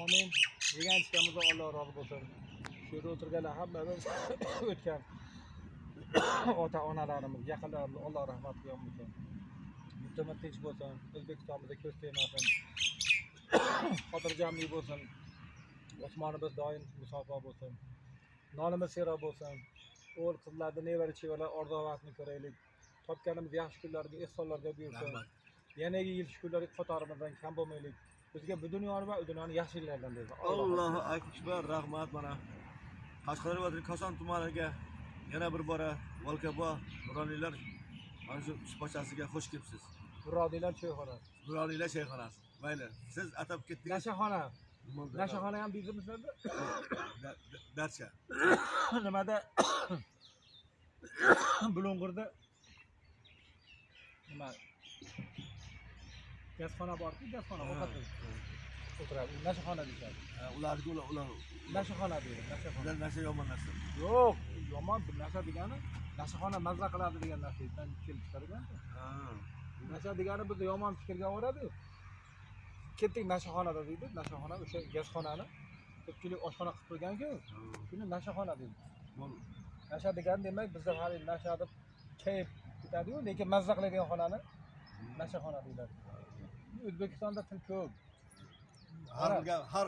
Amin. Degan ishimizda Alloh rozi bo'lsin. Shu yerda o'tirganlar hammamiz o'tgan ota-onalarimiz, yaqinlarimiz Alloh rahmat qilsin. Yurtimiz tinch bo'lsin, O'zbekistonimizda ko'z tegmasin. Xotirjamlik bo'lsin. Osmonimiz doim musaffo bo'lsin. Nonimiz serob bo'lsin. O'g'il qizlarni nevara chevalar orzu-havasini ko'raylik. Topganimiz yaxshi kunlarga, ehsonlarga buyursin. Yanagi yil kunlari qatorimizdan kam bo'lmaylik. Bizga bu dunyoni va u dunyoni yaxshiliklardan bersin. Allohu akbar, rahmat. Mana Qashqadaryo va Koson tumaniga yana bir bora Volkabo nuroniylar mana shu suhbatchasiga xush kelibsiz. Nuroniylar choyxonasi. Nuroniylar choyxonasi. Mayli, siz atab ketdingiz. Nashaxona. Nashaxona ham bizimizlarda. Darcha. Nimada? Bulung'urda nima? Gazxona bor-ku, gazxona o'tiradi. Nashaxona deyishadi. Ular Nashaxona deydi, nashaxona. ular nasha yomon narsa. Yo'q, yomon nasha degani nashaxona mazza qiladi degan narsadan kelib chiqargan. Ha. Nasha degani bizda yomon fikrga boradi. Ketdik nashaxonada deydi. Nashaxona o'sha gazxonani ko'pchilik oshxona qilib qo'ygan-ku. Shuni nashaxona deydi. Nasha degani demak bizda hali nasha deb kayf ketadi-yu, lekin mazza qiladigan xonani nashaxona deyiladi. O'zbekistonda til ko'p. Har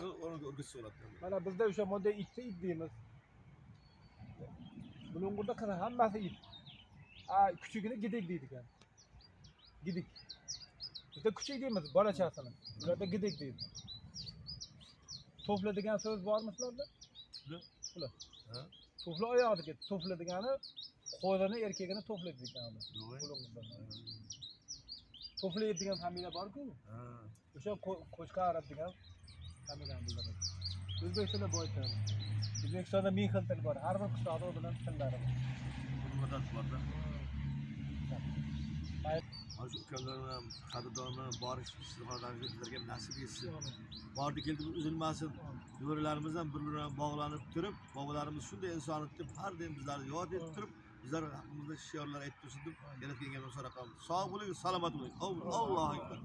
xil o'ringa o'rgatsa bo'ladi. Mana bizda o'sha modda itni it deymiz. Bulung'urda qara hammasi it. Kuchugini gidik deydi ekan. Gidik. Bizda kuchuk deymiz bolachasini. Ularda gidik deydi. To'fla degan so'z bormi sizlarda? To'fla. Ha? To'fla oyog'iga to'fla degani qo'zini erkagini to'fla degan. To'fla degan familiya bor-ku. Ha. O'sha qo'chqa arab degan familiyani biladi. O'zbekistonda boy til. O'zbekistonda ming xil til bor. Har bir qishloqda bilan tillari bor. Bundan borda. Mana shu ukamlardan, qadrdonlar borish istiqomatlarimizga bizlarga nasib etsin. Bordi keldi uzilmasin. Nevaralarimizdan bir-biriga bog'lanib turib, bobolarimiz shunday insoniyat deb har doim bizlarni yod etib turib, bizlar haqimizda shiorlar aytib tursin deb yaratganga so'ra qolamiz. Sog' bo'ling, salomat bo'ling. Allohu akbar.